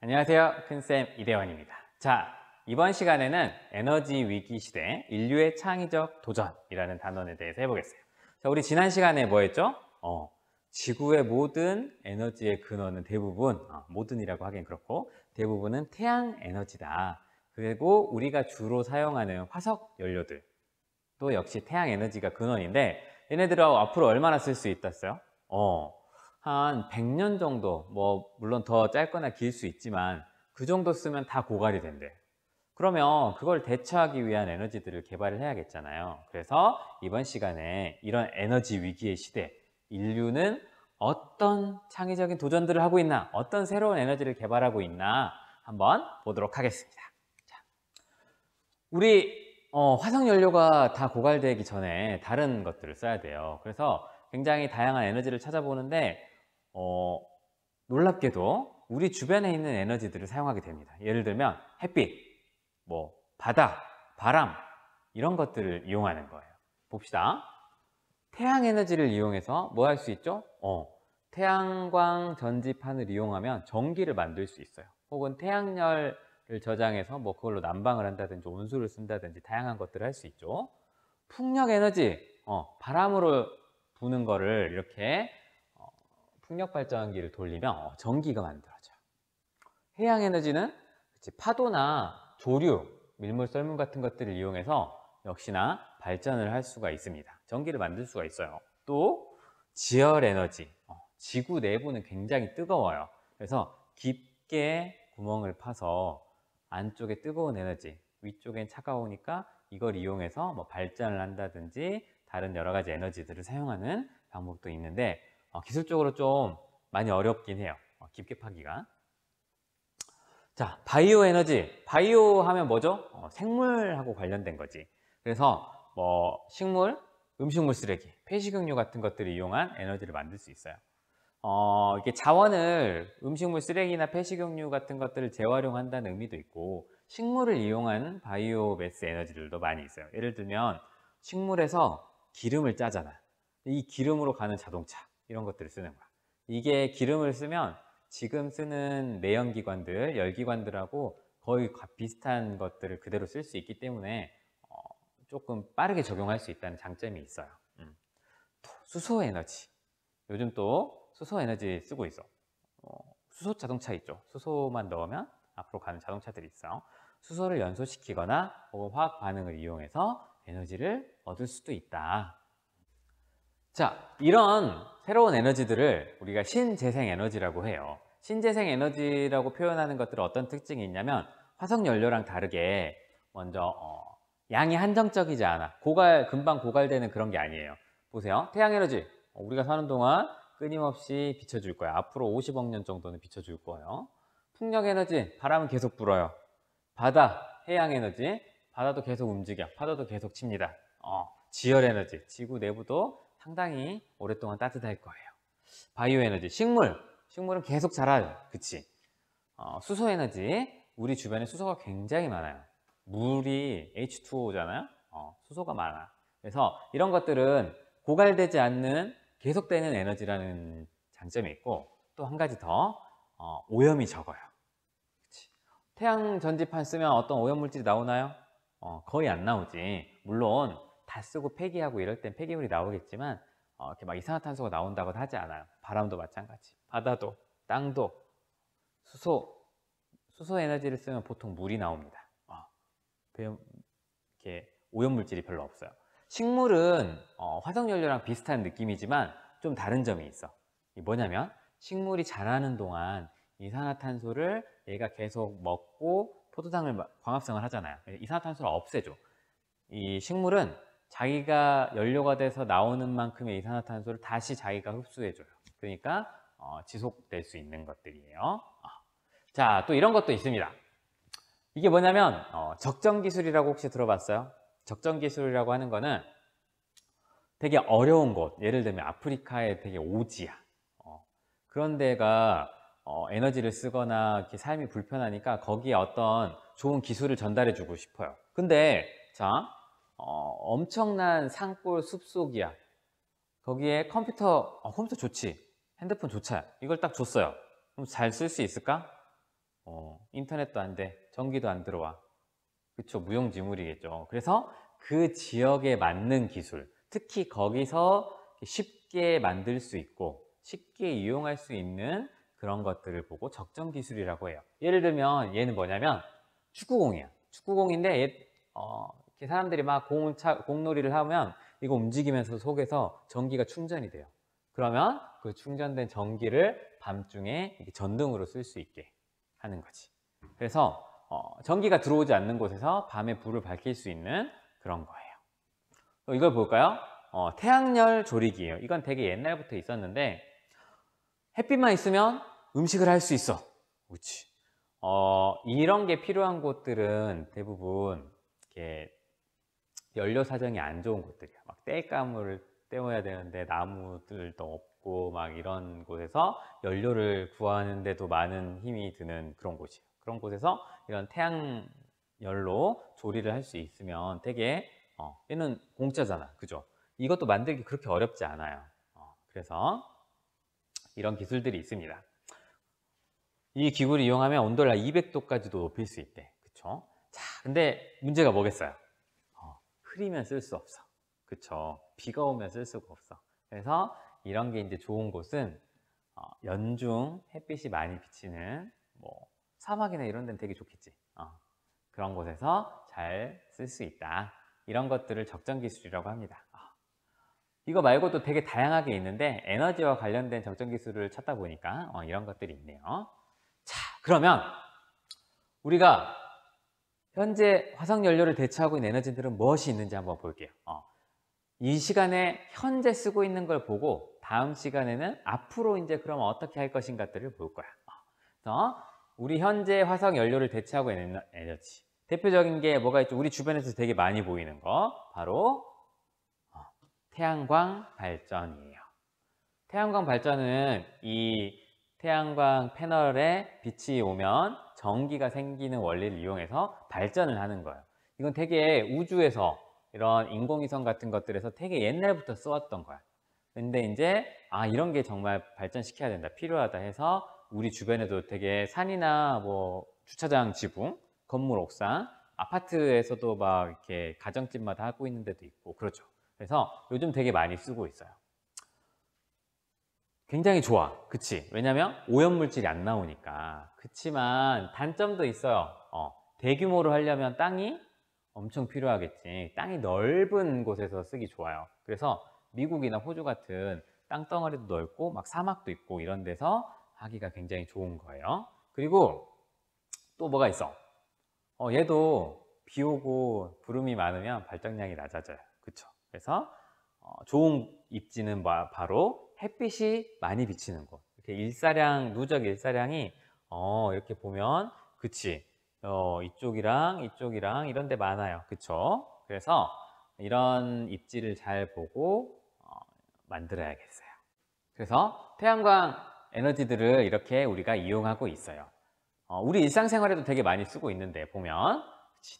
안녕하세요. 큰쌤 이대원입니다. 자, 이번 시간에는 에너지 위기 시대 인류의 창의적 도전이라는 단원에 대해서 해보겠어요. 자, 우리 지난 시간에 뭐 했죠? 지구의 모든 에너지의 근원은 대부분, 모든이라고 하긴 그렇고 대부분은 태양 에너지다. 그리고 우리가 주로 사용하는 화석 연료들 또 역시 태양 에너지가 근원인데 얘네들은 앞으로 얼마나 쓸 수 있었어요? 한 100년 정도, 물론 더 짧거나 길 수 있지만 그 정도 쓰면 다 고갈이 된대. 그러면 그걸 대처하기 위한 에너지들을 개발을 해야겠잖아요. 그래서 이번 시간에 이런 에너지 위기의 시대, 인류는 어떤 창의적인 도전들을 하고 있나, 어떤 새로운 에너지를 개발하고 있나 한번 보도록 하겠습니다. 자, 우리 화석 연료가 다 고갈되기 전에 다른 것들을 써야 돼요. 그래서 굉장히 다양한 에너지를 찾아보는데 놀랍게도 우리 주변에 있는 에너지들을 사용하게 됩니다. 예를 들면 햇빛, 바다, 바람 이런 것들을 이용하는 거예요. 봅시다. 태양 에너지를 이용해서 뭐 할 수 있죠? 태양광 전지판을 이용하면 전기를 만들 수 있어요. 혹은 태양열을 저장해서 그걸로 난방을 한다든지 온수를 쓴다든지 다양한 것들을 할 수 있죠. 풍력 에너지, 바람으로 부는 거를 이렇게 풍력 발전기를 돌리면 전기가 만들어져요. 해양 에너지는 파도나 조류, 밀물, 썰물 같은 것들을 이용해서 역시나 발전을 할 수가 있습니다. 전기를 만들 수가 있어요. 또 지열 에너지, 지구 내부는 굉장히 뜨거워요. 그래서 깊게 구멍을 파서 안쪽에 뜨거운 에너지, 위쪽엔 차가우니까 이걸 이용해서 발전을 한다든지 다른 여러 가지 에너지들을 사용하는 방법도 있는데 기술적으로 좀 많이 어렵긴 해요. 깊게 파기가. 자, 바이오 에너지. 바이오 하면 뭐죠? 생물하고 관련된 거지. 그래서 식물, 음식물 쓰레기, 폐식용유 같은 것들을 이용한 에너지를 만들 수 있어요. 이게 자원을 음식물 쓰레기나 폐식용유 같은 것들을 재활용한다는 의미도 있고 식물을 이용한 바이오 매스 에너지들도 많이 있어요. 예를 들면 식물에서 기름을 짜잖아. 이 기름으로 가는 자동차 이런 것들을 쓰는 거야. 이게 기름을 쓰면 지금 쓰는 내연기관들, 열기관들하고 거의 비슷한 것들을 그대로 쓸 수 있기 때문에 조금 빠르게 적용할 수 있다는 장점이 있어요. 또 수소 에너지. 요즘 또 수소 에너지 쓰고 있어. 수소 자동차 있죠. 수소만 넣으면 앞으로 가는 자동차들이 있어. 수소를 연소시키거나 혹은 화학 반응을 이용해서 에너지를 얻을 수도 있다. 자, 이런 새로운 에너지들을 우리가 신재생 에너지라고 해요. 신재생 에너지라고 표현하는 것들은 어떤 특징이 있냐면 화석 연료랑 다르게 먼저 양이 한정적이지 않아. 금방 고갈되는 그런 게 아니에요. 보세요. 태양 에너지. 우리가 사는 동안 끊임없이 비춰줄 거야. 앞으로 50억 년 정도는 비춰줄 거예요. 풍력 에너지. 바람은 계속 불어요. 바다, 해양 에너지. 바다도 계속 움직여. 파도도 계속 칩니다. 지열 에너지. 지구 내부도 상당히 오랫동안 따뜻할 거예요. 바이오 에너지, 식물은 계속 자라요. 그치? 수소 에너지, 우리 주변에 수소가 굉장히 많아요. 물이 H2O잖아요. 수소가 많아. 그래서 이런 것들은 고갈되지 않는 계속되는 에너지라는 장점이 있고 또 한 가지 더 오염이 적어요. 그치? 태양 전지판 쓰면 어떤 오염 물질이 나오나요? 거의 안 나오지. 물론 다 쓰고 폐기하고 이럴 땐 폐기물이 나오겠지만 이렇게 막 이산화탄소가 나온다고는 하지 않아요. 바람도 마찬가지. 바다도, 땅도, 수소 에너지를 쓰면 보통 물이 나옵니다. 이렇게 오염 물질이 별로 없어요. 식물은 화석 연료랑 비슷한 느낌이지만 좀 다른 점이 있어. 이게 뭐냐면 식물이 자라는 동안 이산화탄소를 얘가 계속 먹고 포도당을 광합성을 하잖아요. 이산화탄소를 없애줘. 이 식물은 자기가 연료가 돼서 나오는 만큼의 이산화탄소를 다시 자기가 흡수해줘요. 그러니까 지속될 수 있는 것들이에요. 자, 또 이런 것도 있습니다. 이게 뭐냐면 적정 기술이라고 혹시 들어봤어요? 적정 기술이라고 하는 거는 되게 어려운 곳, 예를 들면 아프리카의 되게 오지야. 그런 데가 에너지를 쓰거나 이렇게 삶이 불편하니까 거기에 어떤 좋은 기술을 전달해 주고 싶어요. 근데 자, 엄청난 산골 숲속이야. 거기에 컴퓨터 좋지. 핸드폰 좋지. 이걸 딱 줬어요. 그럼 잘 쓸 수 있을까? 인터넷도 안 돼, 전기도 안 들어와. 그쵸, 무용지물이겠죠. 그래서 그 지역에 맞는 기술, 특히 거기서 쉽게 만들 수 있고 쉽게 이용할 수 있는 그런 것들을 보고 적정 기술이라고 해요. 예를 들면 얘는 뭐냐면 축구공이야. 축구공인데 이렇게 사람들이 막 공놀이를 하면 이거 움직이면서 속에서 전기가 충전이 돼요. 그러면 그 충전된 전기를 밤중에 이렇게 전등으로 쓸 수 있게 하는 거지. 그래서 전기가 들어오지 않는 곳에서 밤에 불을 밝힐 수 있는 그런 거예요. 또 이걸 볼까요? 태양열 조리기예요. 이건 되게 옛날부터 있었는데 햇빛만 있으면 음식을 할 수 있어. 그렇지. 이런 게 필요한 곳들은 대부분 이렇게 연료 사정이 안 좋은 곳들이야. 막 땔감을 떼어야 되는데 나무들도 없고 막 이런 곳에서 연료를 구하는데도 많은 힘이 드는 그런 곳이에요. 그런 곳에서 이런 태양열로 조리를 할 수 있으면 되게 얘는 공짜잖아. 그죠? 이것도 만들기 그렇게 어렵지 않아요. 그래서 이런 기술들이 있습니다. 이 기구를 이용하면 온도를 200도까지도 높일 수 있대. 그쵸? 자, 근데 문제가 뭐겠어요? 흐리면 쓸 수 없어. 그쵸? 비가 오면 쓸 수가 없어. 그래서 이런 게 이제 좋은 곳은 연중 햇빛이 많이 비치는 뭐 사막이나 이런 데는 되게 좋겠지. 그런 곳에서 잘 쓸 수 있다. 이런 것들을 적정 기술이라고 합니다. 이거 말고도 되게 다양하게 있는데 에너지와 관련된 적정 기술을 찾다 보니까 이런 것들이 있네요. 자, 그러면 우리가 현재 화석연료를 대체하고 있는 에너지들은 무엇이 있는지 한번 볼게요. 이 시간에 현재 쓰고 있는 걸 보고 다음 시간에는 앞으로 이제 그럼 어떻게 할 것인가들을 볼 거야. 그래서 우리 현재 화석연료를 대체하고 있는 에너지, 대표적인 게 뭐가 있죠? 우리 주변에서 되게 많이 보이는 거 바로 태양광 발전이에요. 태양광 발전은 이 태양광 패널에 빛이 오면 전기가 생기는 원리를 이용해서 발전을 하는 거예요. 이건 되게 우주에서 이런 인공위성 같은 것들에서 되게 옛날부터 써왔던 거야. 근데 이제 이런 게 정말 발전시켜야 된다, 필요하다 해서 우리 주변에도 되게 산이나 뭐 주차장 지붕, 건물 옥상, 아파트에서도 막 이렇게 가정집마다 하고 있는 데도 있고 그렇죠. 그래서 요즘 되게 많이 쓰고 있어요. 굉장히 좋아. 그치? 왜냐면 오염물질이 안 나오니까. 그치만 단점도 있어요. 대규모로 하려면 땅이 엄청 필요하겠지. 땅이 넓은 곳에서 쓰기 좋아요. 그래서 미국이나 호주 같은 땅덩어리도 넓고 막 사막도 있고 이런 데서 하기가 굉장히 좋은 거예요. 그리고 또 뭐가 있어? 얘도 비 오고 구름이 많으면 발전량이 낮아져요. 그쵸? 그래서 좋은 입지는 바로 햇빛이 많이 비치는 곳. 이렇게 누적 일사량이 이렇게 보면 그치? 이쪽이랑 이쪽이랑 이런 데 많아요. 그쵸? 그래서 이런 입지를 잘 보고 만들어야겠어요. 그래서 태양광 에너지들을 이렇게 우리가 이용하고 있어요. 우리 일상생활에도 되게 많이 쓰고 있는데 보면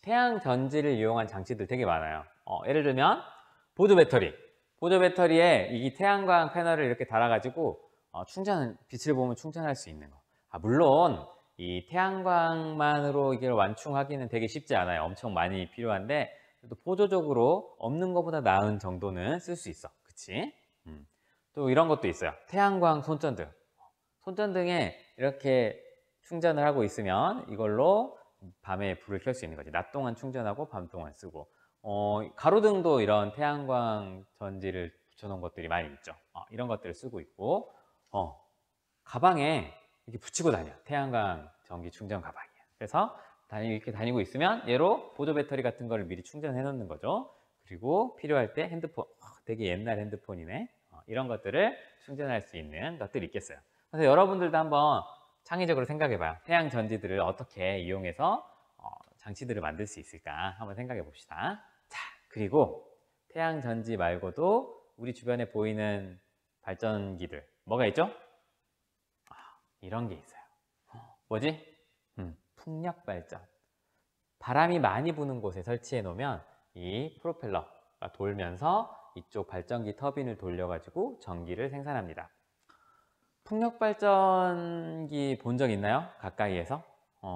태양 전지를 이용한 장치들 되게 많아요. 예를 들면 보조 배터리에 이 태양광 패널을 이렇게 달아가지고 빛을 보면 충전할 수 있는 거. 물론 이 태양광만으로 이걸 완충하기는 되게 쉽지 않아요. 엄청 많이 필요한데 그래도 보조적으로 없는 것보다 나은 정도는 쓸 수 있어. 그치? 또 이런 것도 있어요. 태양광 손전등. 손전등에 이렇게 충전을 하고 있으면 이걸로 밤에 불을 켤 수 있는 거지. 낮 동안 충전하고 밤 동안 쓰고. 가로등도 이런 태양광 전지를 붙여놓은 것들이 많이 있죠. 이런 것들을 쓰고 있고, 가방에 이렇게 붙이고 다녀. 태양광 전기 충전 가방이야. 그래서 이렇게 다니고 있으면 얘로 보조 배터리 같은 거를 미리 충전해 놓는 거죠. 그리고 필요할 때 핸드폰, 되게 옛날 핸드폰이네. 이런 것들을 충전할 수 있는 것들이 있겠어요. 그래서 여러분들도 한번 창의적으로 생각해 봐요. 태양 전지들을 어떻게 이용해서 장치들을 만들 수 있을까 한번 생각해 봅시다. 자, 그리고 태양 전지 말고도 우리 주변에 보이는 발전기들 뭐가 있죠? 이런 게 있어요. 뭐지? 풍력 발전. 바람이 많이 부는 곳에 설치해 놓으면 이 프로펠러가 돌면서 이쪽 발전기 터빈을 돌려가지고 전기를 생산합니다. 풍력 발전기 본 적 있나요? 가까이에서?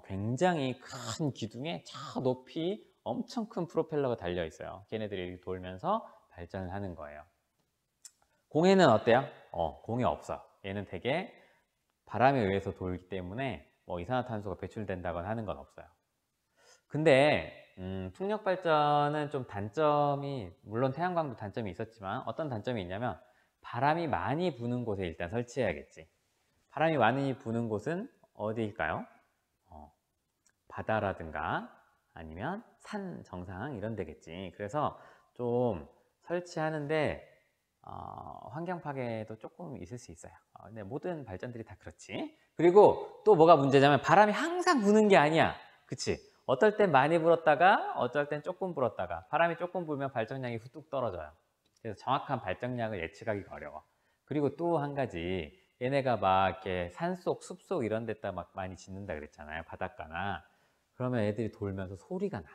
굉장히 큰 기둥에 저 높이 엄청 큰 프로펠러가 달려 있어요. 걔네들이 돌면서 발전을 하는 거예요. 공해는 어때요? 공해 없어. 얘는 되게 바람에 의해서 돌기 때문에 뭐 이산화탄소가 배출된다거나 하는 건 없어요. 근데 풍력 발전은 좀 단점이, 물론 태양광도 단점이 있었지만 어떤 단점이 있냐면 바람이 많이 부는 곳에 일단 설치해야겠지. 바람이 많이 부는 곳은 어디일까요? 바다라든가 아니면 산 정상 이런 데겠지. 그래서 좀 설치하는데 환경 파괴도 조금 있을 수 있어요. 근데 모든 발전들이 다 그렇지. 그리고 또 뭐가 문제냐면 바람이 항상 부는 게 아니야. 그치? 어떨 땐 많이 불었다가 어떨 땐 조금 불었다가, 바람이 조금 불면 발전량이 후뚝 떨어져요. 그래서 정확한 발전량을 예측하기가 어려워. 그리고 또 한 가지, 얘네가 막 이렇게 산속, 숲속 이런 데다 막 많이 짓는다 그랬잖아요. 바닷가나. 그러면 애들이 돌면서 소리가 나.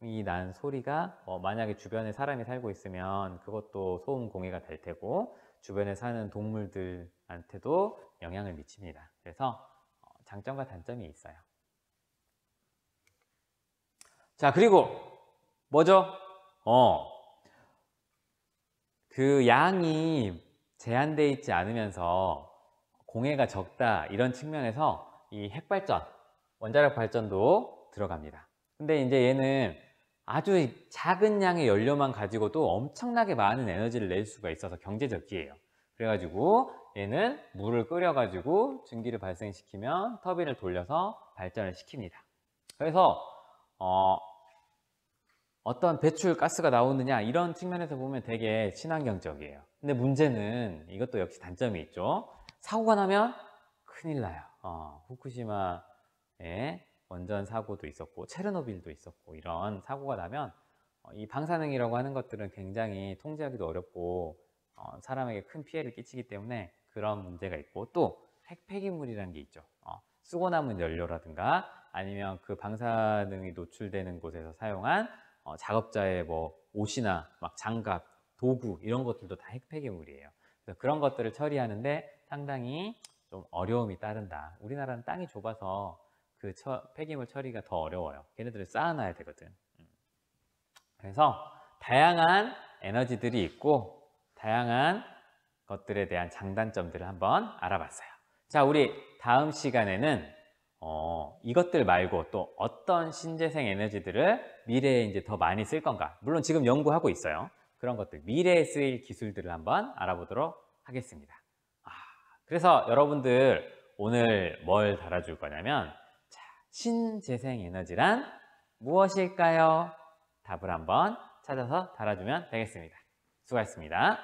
이 난 소리가 만약에 주변에 사람이 살고 있으면 그것도 소음 공해가 될 테고, 주변에 사는 동물들한테도 영향을 미칩니다. 그래서 장점과 단점이 있어요. 자, 그리고 뭐죠? 그 양이 제한되어 있지 않으면서 공해가 적다, 이런 측면에서 이 핵발전, 원자력 발전도 들어갑니다. 근데 이제 얘는 아주 작은 양의 연료만 가지고도 엄청나게 많은 에너지를 낼 수가 있어서 경제적이에요. 그래가지고 얘는 물을 끓여가지고 증기를 발생시키면 터빈을 돌려서 발전을 시킵니다. 그래서 어떤 배출 가스가 나오느냐, 이런 측면에서 보면 되게 친환경적이에요. 근데 문제는 이것도 역시 단점이 있죠. 사고가 나면 큰일 나요. 후쿠시마에 원전 사고도 있었고 체르노빌도 있었고, 이런 사고가 나면 이 방사능이라고 하는 것들은 굉장히 통제하기도 어렵고 사람에게 큰 피해를 끼치기 때문에 그런 문제가 있고, 또 핵폐기물이라는 게 있죠. 쓰고 남은 연료라든가 아니면 그 방사능이 노출되는 곳에서 사용한 작업자의 뭐 옷이나 막 장갑, 도구, 이런 것들도 다 핵폐기물이에요. 그래서 그런 것들을 처리하는데 상당히 좀 어려움이 따른다. 우리나라는 땅이 좁아서 그 폐기물 처리가 더 어려워요. 걔네들을 쌓아놔야 되거든. 그래서 다양한 에너지들이 있고 다양한 것들에 대한 장단점들을 한번 알아봤어요. 자, 우리 다음 시간에는 이것들 말고 또 어떤 신재생 에너지들을 미래에 이제 더 많이 쓸 건가? 물론 지금 연구하고 있어요. 그런 것들, 미래에 쓰일 기술들을 한번 알아보도록 하겠습니다. 그래서 여러분들 오늘 뭘 달아줄 거냐면, 자, 신재생 에너지란 무엇일까요? 답을 한번 찾아서 달아주면 되겠습니다. 수고하셨습니다.